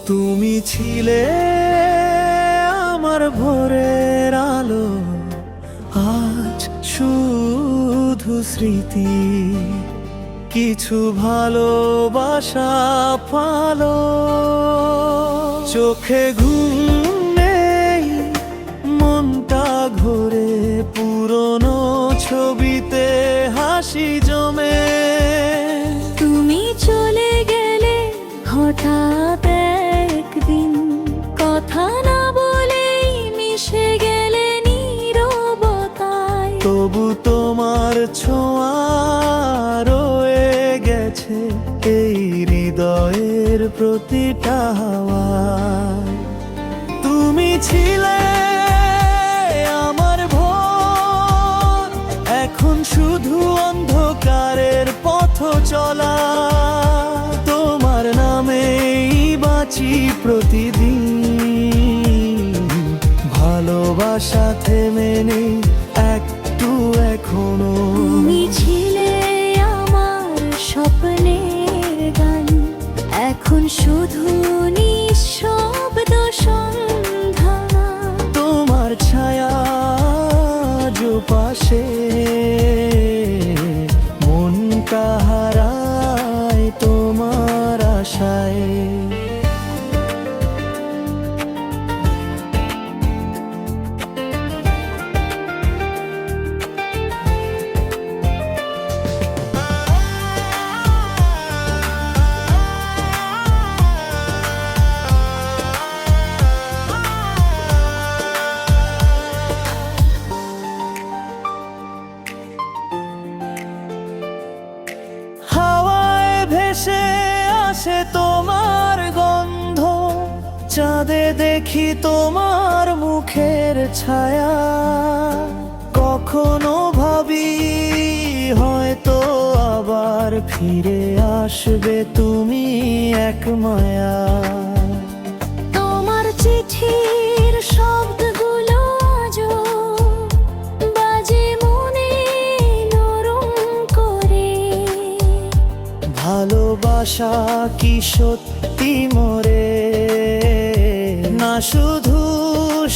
তুমি ছিলে আমার ভোরের আলো, আজ শুধু স্মৃতি। কিছু ভালোবাসা পালো, চোখে ঘুম নেই, মনটা ঘোরে, পুরনো ছবিতে হাসি জমে। তুমি চলে গেলে হঠাৎ একদিন, কথা না বলেই মিশে গেলে নীরবতায়। তবু তোমার ছোঁয়া রয়ে গেছে এই হৃদয়ের প্রতিটা হাওয়ায়। তুমি ছিলে আমার ভোর, এখন শুধু অন্ধকারের পথ চলা। তোমার নামেই বাঁচি প্রতিদিন, ভালোবাসা থেমে নেই একটু এখনো। তুমি ছিলে আমার স্বপ্নের গান, এখন শুধু নিঃশব্দ সন্ধ্যা। তোমার ছায়া যে পাশে, মনটা হারায় তোমার আশায়। ভেসে আসে তোমার গন্ধ, চাঁদে দেখি তোমার মুখের ছায়া। কখনো ভাবি হয়তো আবার ফিরে আসবে তুমি এক মায়া। তোমার চিঠির শব্দগুলো আজও বাজে মনে নরম করে। ভালোবাসা কি সত্যি মরে না, শুধু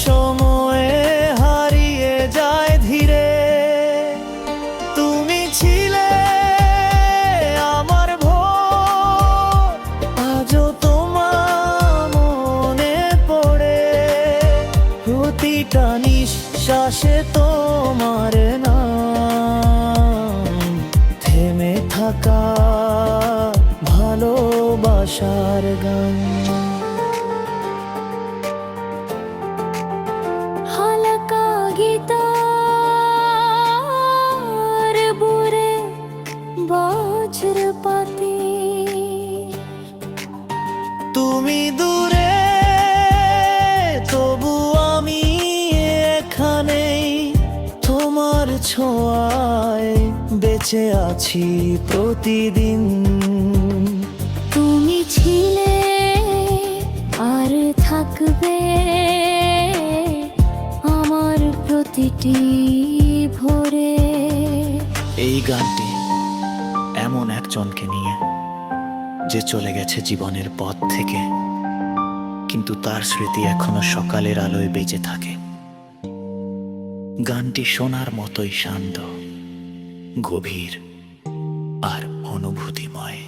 সময়ে হারিয়ে যায় ধীরে। তুমি ছিলে আমার ভোর, আজও তোমার মনে পড়ে। প্রতিটা নিঃশ্বাসে তোমার নাম, থেমে থাকা ভালোবাসার গান। হালকা গীতার বুড়ে বজ্রপাতে। তুমি দূরে তবু আমি এখানেই, তোমার ছোঁয়ায় বেঁচে আছি প্রতিদিন। তুমি ছিলে আর থাকবে আমার প্রতিটি ভোরে। এই গানটি এমন একজনকে নিয়ে যে চলে গেছে জীবনের পথ থেকে, কিন্তু তার স্মৃতি এখনো সকালের আলোয় বেঁচে থাকে। গানটি শোনার মতোই শান্ত, গভীর আর অনুভূতিময়।